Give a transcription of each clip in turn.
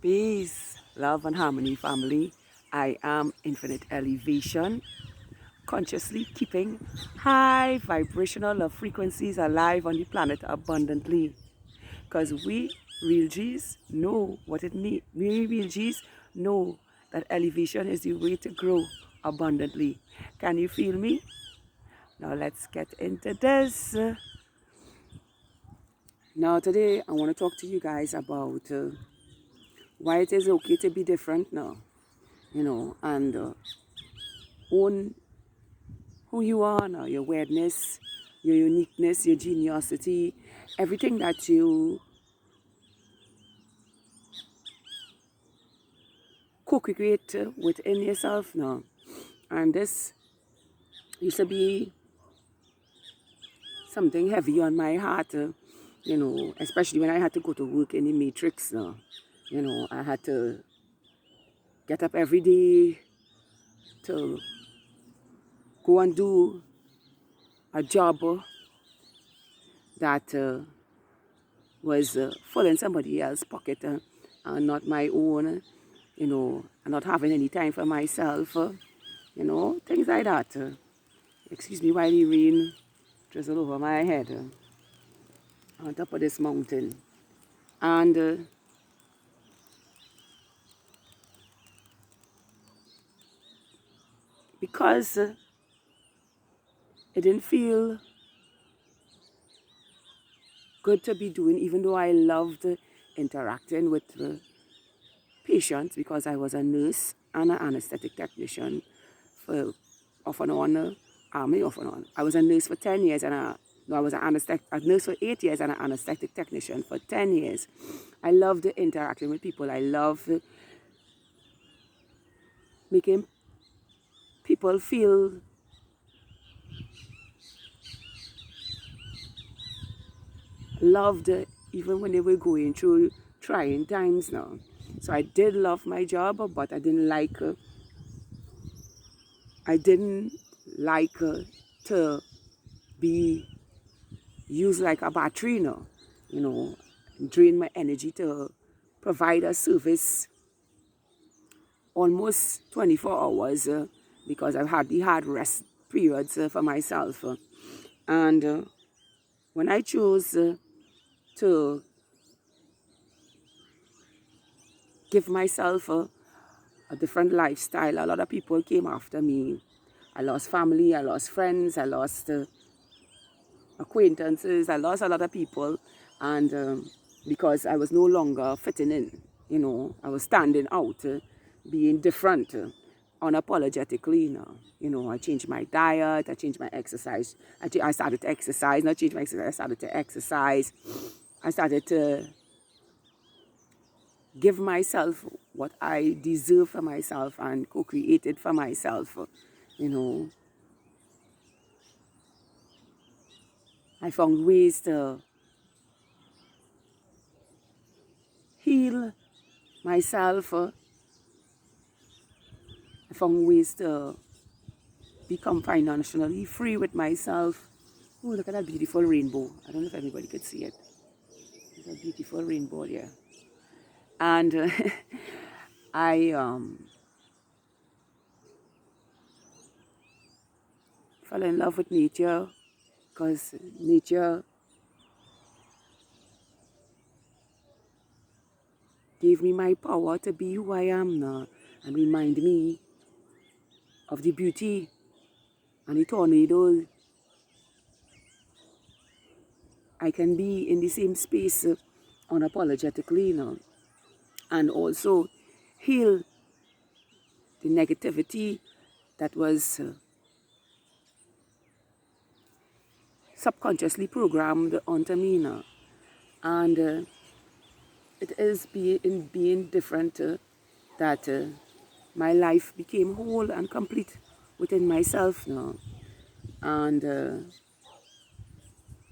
Peace, love, and harmony, family. I am Infinite Elevation, consciously keeping high vibrational love frequencies alive on the planet abundantly. Because we, real G's, know what it means. We, real G's, know that elevation is the way to grow abundantly. Can you feel me? Now let's get into this. Now today I want to talk to you guys about why it is okay to be different now, and own who you are now, your weirdness, your uniqueness, your geniosity, everything that you co-create within yourself now. And this used to be something heavy on my heart, especially when I had to go to work in the matrix now. I had to get up every day to go and do a job that was full in somebody else's pocket and not my own, and not having any time for myself, things like that. Excuse me while the rain drizzle over my head on top of this mountain. And because it didn't feel good to be doing, even though I loved interacting with patients because I was a nurse and an anesthetic technician for off and on, army off and on. I was a nurse for 10 years and I was a nurse for 8 years and an anesthetic technician for 10 years. I loved interacting with people. I loved making people feel loved even when they were going through trying times now. So I did love my job, but I didn't like to be used like a battery now, drain my energy to provide a service almost 24 hours because I've hardly had rest periods for myself. And when I chose to give myself a different lifestyle, a lot of people came after me. I lost family, I lost friends, I lost acquaintances, I lost a lot of people, and because I was no longer fitting in, I was standing out, being different, unapologetically now. I changed my diet, I changed my exercise. I started to exercise, not change my exercise, I started to exercise. I started to give myself what I deserve for myself and co-created for myself, I found ways to heal myself. I found ways to become financially free with myself. Oh, look at that beautiful rainbow. I don't know if anybody could see it. There's a beautiful rainbow there. And I fell in love with nature because nature gave me my power to be who I am now and remind me of the beauty and the tornadoes. I can be in the same space unapologetically now and also heal the negativity that was subconsciously programmed onto me now. And it is being different that my life became whole and complete within myself now. And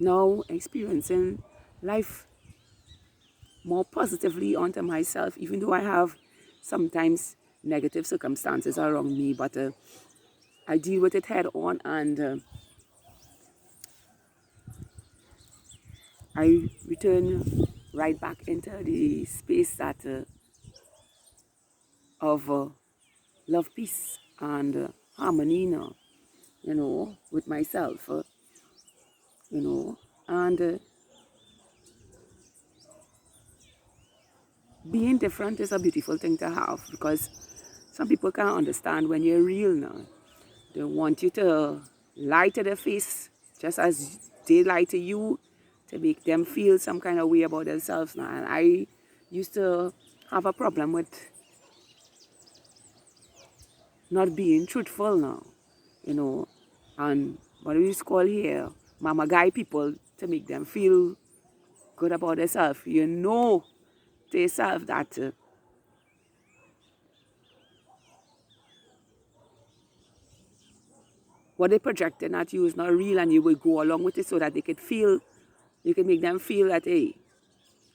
now experiencing life more positively onto myself, even though I have sometimes negative circumstances around me, but I deal with it head on, and I return right back into the space that of love, peace, and harmony now, with myself, and being different is a beautiful thing to have, because some people can't understand when you're real now. They want you to lie to their face just as they lie to you, to make them feel some kind of way about themselves now. And I used to have a problem with not being truthful now, and what we used to call here mama guy people, to make them feel good about themselves. To yourself that what they projecting at you is not real, and you will go along with it so that you can make them feel that, hey,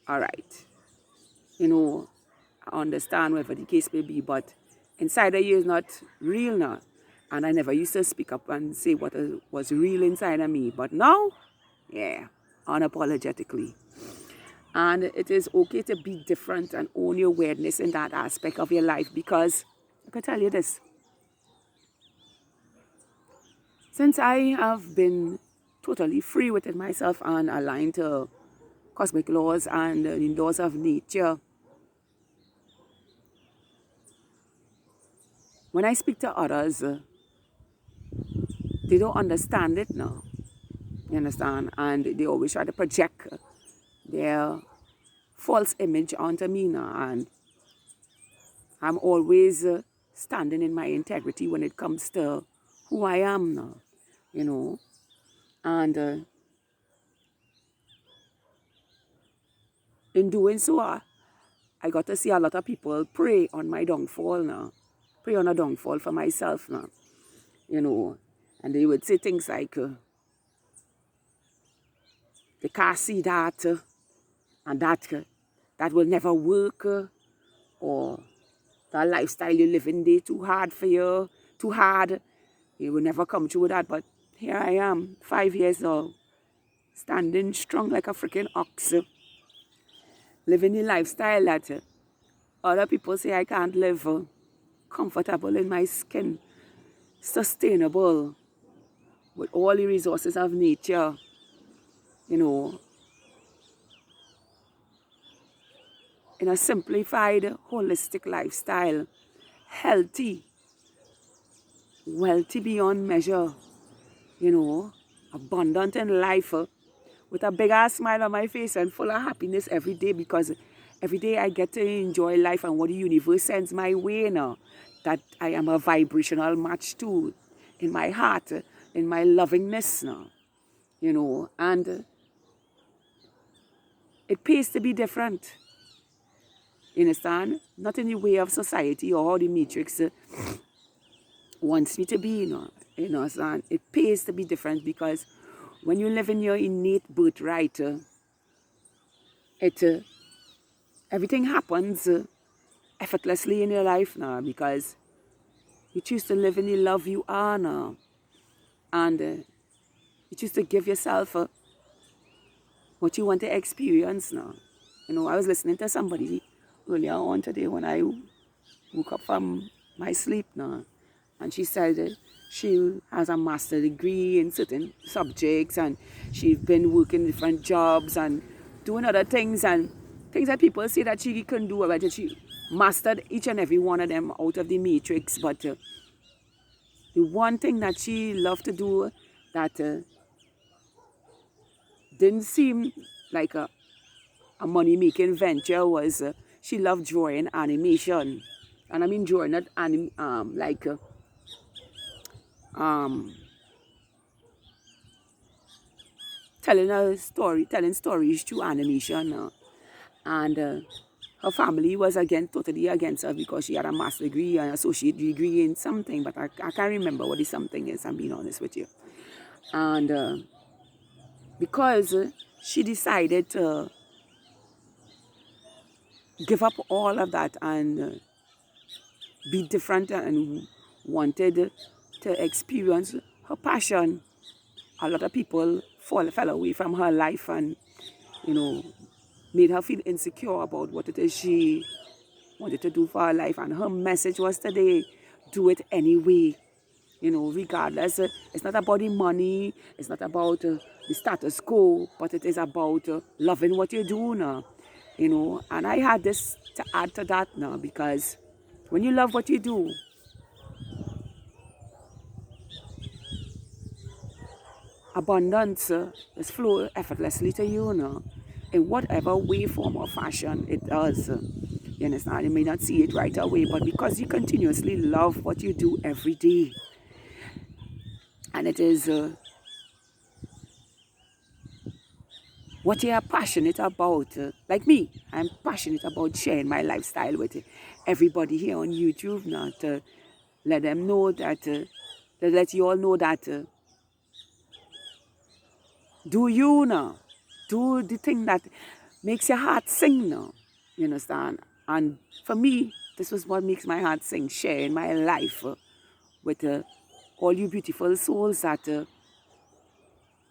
all right, I understand whatever the case may be, but inside of you is not real now. And I never used to speak up and say what was real inside of me. But now, yeah, unapologetically. And it is okay to be different and own your weirdness in that aspect of your life, because I can tell you this. Since I have been totally free within myself and aligned to cosmic laws and the laws of nature, when I speak to others, they don't understand it now. You understand? And they always try to project their false image onto me now. And I'm always standing in my integrity when it comes to who I am now, And in doing so, I got to see a lot of people pray on my downfall now. Pray on a downfall for myself now, And they would say things like, they can't see that, and that will never work, or the lifestyle you live in, they too hard for you, too hard. You will never come through that. But here I am, 5 years old, standing strong like a freaking ox, living the lifestyle that other people say I can't live, comfortable in my skin, sustainable, with all the resources of nature, in a simplified, holistic lifestyle, healthy, wealthy beyond measure, abundant in life, with a big ass smile on my face and full of happiness every day, because every day I get to enjoy life and what the universe sends my way now, that I am a vibrational match to in my heart, in my lovingness now, and it pays to be different. You understand? Not in the way of society or how the matrix wants me to be, understand? It pays to be different, because when you live in your innate birthright, everything happens effortlessly in your life now, because you choose to live in the love you are now, and you choose to give yourself what you want to experience now. I was listening to somebody earlier on today when I woke up from my sleep now, and she said she has a master's degree in certain subjects, and she's been working different jobs and doing other things, and things that people say that she couldn't do, but she mastered each and every one of them out of the matrix. But the one thing that she loved to do that didn't seem like a money-making venture was she loved drawing animation. And I mean drawing, not telling stories through animation. And her family was totally against her, because she had a master's degree, an associate degree in something, but I can't remember what the something is, I'm being honest with you. And because she decided to give up all of that and be different and wanted to experience her passion, a lot of people fell away from her life and, made her feel insecure about what it is she wanted to do for her life. And her message was today, do it anyway. You know, regardless, it's not about the money, it's not about the status quo, but it is about loving what you do now. You know, and I had this to add to that now, because when you love what you do, abundance is flow effortlessly to you now, in whatever way, form, or fashion it does. You understand? You may not see it right away, but because you continuously love what you do every day, and it is what you are passionate about. Like me, I'm passionate about sharing my lifestyle with everybody here on YouTube now, to let them know that, to let you all know that, do you now, do the thing that makes your heart sing now, you understand? And for me, this was what makes my heart sing, sharing my life with all you beautiful souls that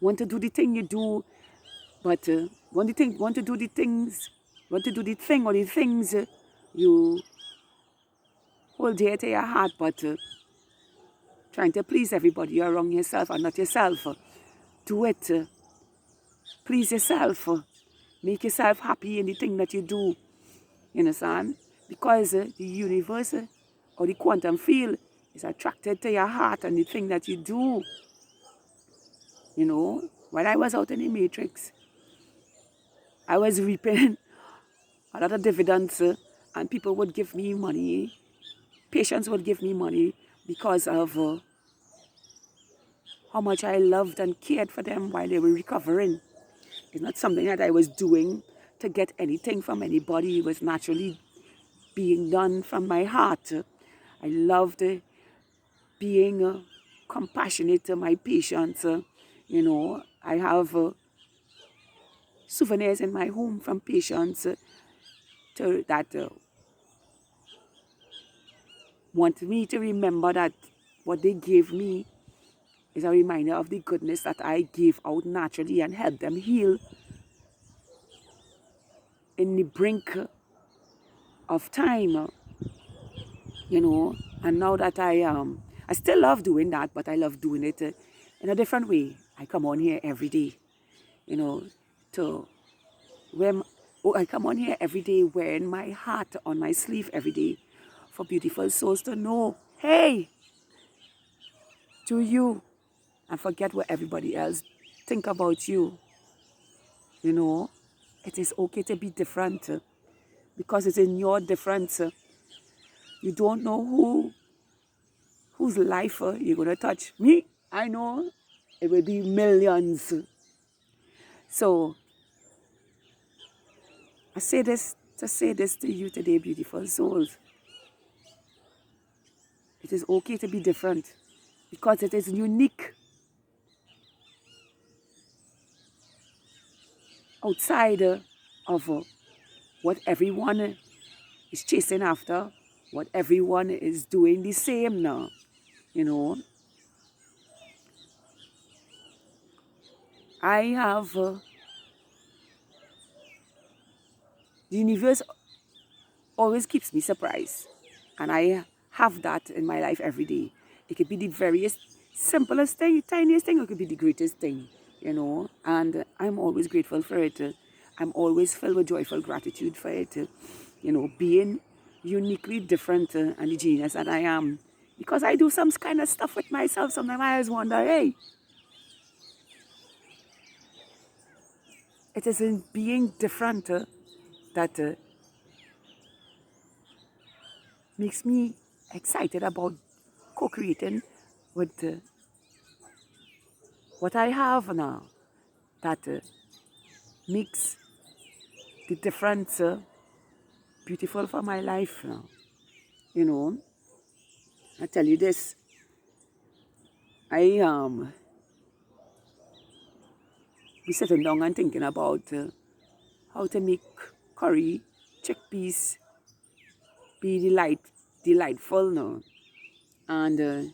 want to do the thing you do, but want to do the thing or the things you hold dear to your heart, but trying to please everybody around yourself and not yourself. Do it. Please yourself. Make yourself happy in the thing that you do. You understand? Because the universe or the quantum field is attracted to your heart and the thing that you do. You know, when I was out in the matrix, I was reaping a lot of dividends, and people would give me money. Patients would give me money because of how much I loved and cared for them while they were recovering. It's not something that I was doing to get anything from anybody. It was naturally being done from my heart. I loved being compassionate to my patients. You know, I have souvenirs in my home from patients that want me to remember that what they gave me is a reminder of the goodness that I gave out naturally and help them heal in the brink of time, you know. And now that I still love doing that, but I love doing it in a different way. I come on here every day, you know, I come on here every day wearing my heart on my sleeve every day for beautiful souls to know, hey, do you, and forget what everybody else think about you. You know, it is okay to be different because it's in your difference. You don't know whose life you're going to touch. Me, I know it will be millions. So I say this to you today, beautiful souls. It is okay to be different because it is unique. Outside of what everyone is chasing after, what everyone is doing the same now, you know. I have the universe always keeps me surprised, and I have that in my life every day. It could be the very simplest thing, tiniest thing, or it could be the greatest thing, you know, and I'm always grateful for it. I'm always filled with joyful gratitude for it, you know, being uniquely different and the genius that I am. Because I do some kind of stuff with myself, sometimes I always wonder, hey, it is in being different that makes me excited about co-creating with what I have now, that makes the difference beautiful for my life now. You know, I tell you this, I be sitting down and thinking about how to make curry chickpeas be delightful now. And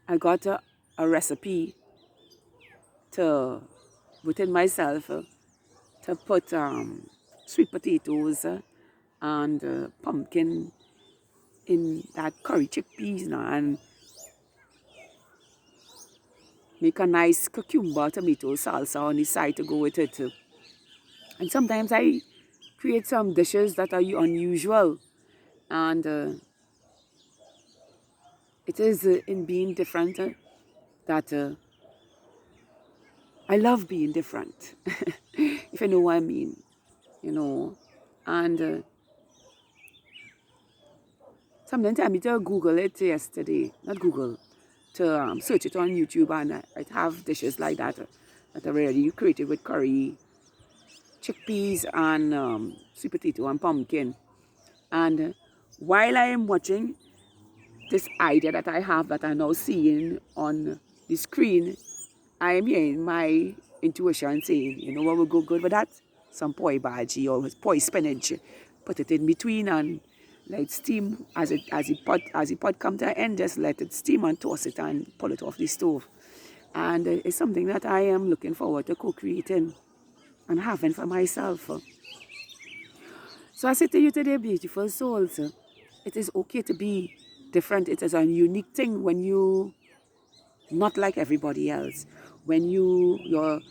I got a recipe to within myself to put sweet potatoes and pumpkin in that curry chickpeas now, and make a nice cucumber tomato salsa on the side to go with it. And sometimes I create some dishes that are unusual, and it is in being different that I love being different, if you know what I mean, you know. And sometimes I to Google it yesterday, not Google, to search it on YouTube, and I have dishes like that that are already created with curry, chickpeas, and sweet potato and pumpkin. And while I am watching this idea that I have that I'm now seeing on the screen, I am hearing my intuition saying, you know what would go good with that? Some poi bhaji or poi spinach. Put it in between and let steam as the pot come to an end, just let it steam and toss it and pull it off the stove. And it's something that I am looking forward to co-creating and having for myself. So I say to you today, beautiful souls, it is okay to be different. It is a unique thing when you not like everybody else, when your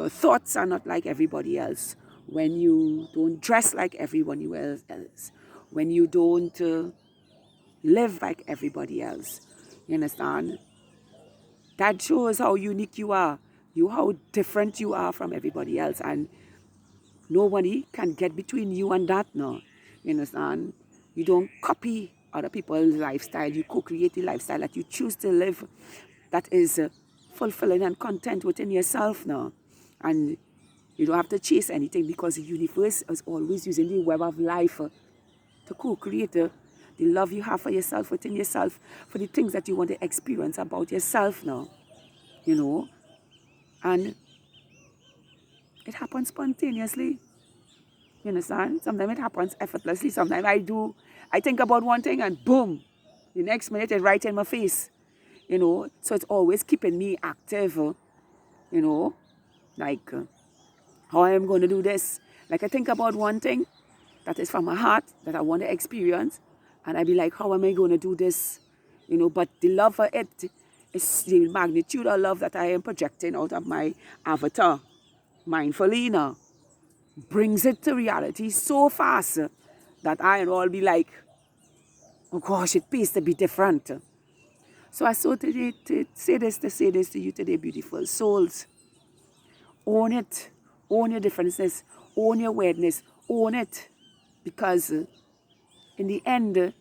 thoughts are not like everybody else, when you don't dress like everyone else, when you don't live like everybody else. You understand? That shows how unique you are, how different you are from everybody else, and nobody can get between you and that now. You understand? You don't copy other people's lifestyle. You co-create the lifestyle that you choose to live that is fulfilling and content within yourself now. And you don't have to chase anything because the universe is always using the web of life to co-create the love you have for yourself within yourself, for the things that you want to experience about yourself now. You know? And it happens spontaneously. You understand? Sometimes it happens effortlessly. Sometimes I think about one thing and boom, the next minute it's right in my face. You know, so it's always keeping me active, you know, like how I am going to do this. Like I think about one thing that is from my heart that I want to experience, and I be like, how am I going to do this? You know, but the love for it is the magnitude of love that I am projecting out of my avatar, mindfully now, brings it to reality so fast that I will all be like, oh gosh, it pays to be different. So I saw today to say this to you today, beautiful souls. Own it. Own your differences. Own your weirdness. Own it. Because in the end,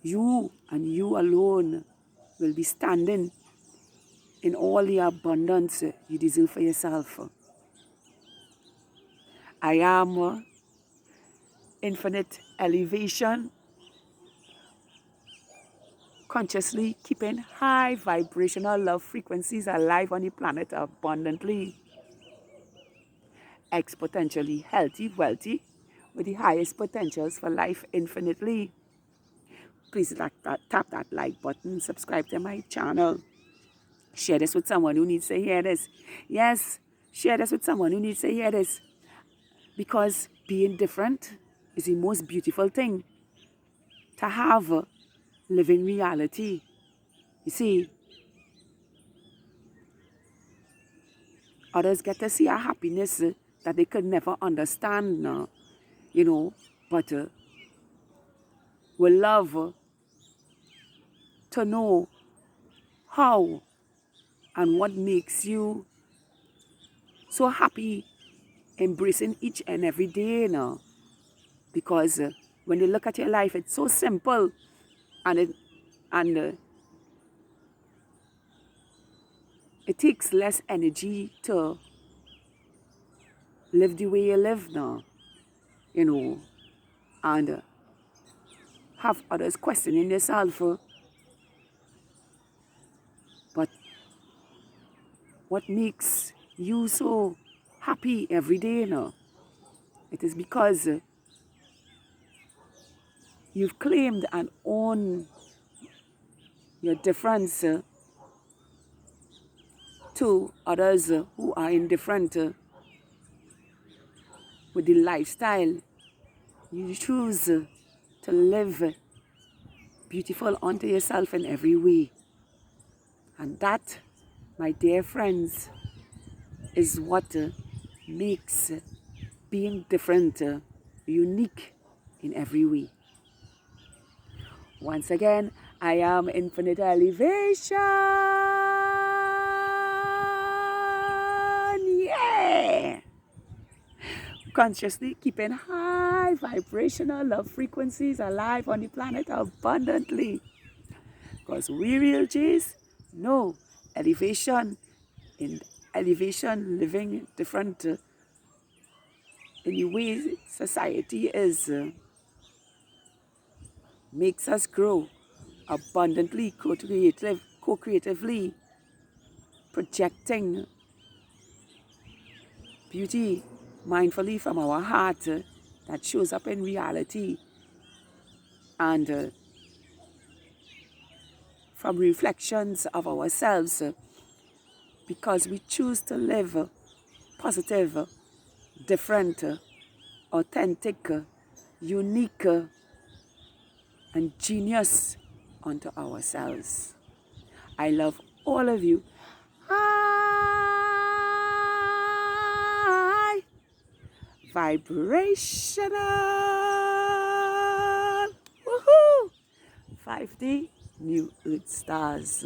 you and you alone will be standing in all the abundance you deserve for yourself. I am infinite elevation, consciously keeping high vibrational love frequencies alive on the planet abundantly, exponentially healthy, wealthy, with the highest potentials for life infinitely. Please tap that like button, subscribe to my channel, share this with someone who needs to hear this. Yes, share this with someone who needs to hear this, because being different is the most beautiful thing to have living reality. You see, others get to see a happiness that they could never understand now, you know, but we love to know how and what makes you so happy embracing each and every day now. Because when you look at your life, it's so simple, and it takes less energy to live the way you live now, you know, and have others questioning yourself. But what makes you so happy every day now? It is because you've claimed and owned your difference to others who are indifferent. with the lifestyle you choose to live beautiful unto yourself in every way. And that, my dear friends, is what makes being different unique in every way. Once again, I am Infinite Elevation. Yeah! Consciously keeping high vibrational love frequencies alive on the planet abundantly. Because we real G's know elevation, living different in the way society is, makes us grow abundantly, co-creatively, projecting beauty mindfully from our heart that shows up in reality, and from reflections of ourselves, because we choose to live positive, different, authentic, unique, and genius unto ourselves. I love all of you. High vibrational. Woohoo! 5D New Earth Stars.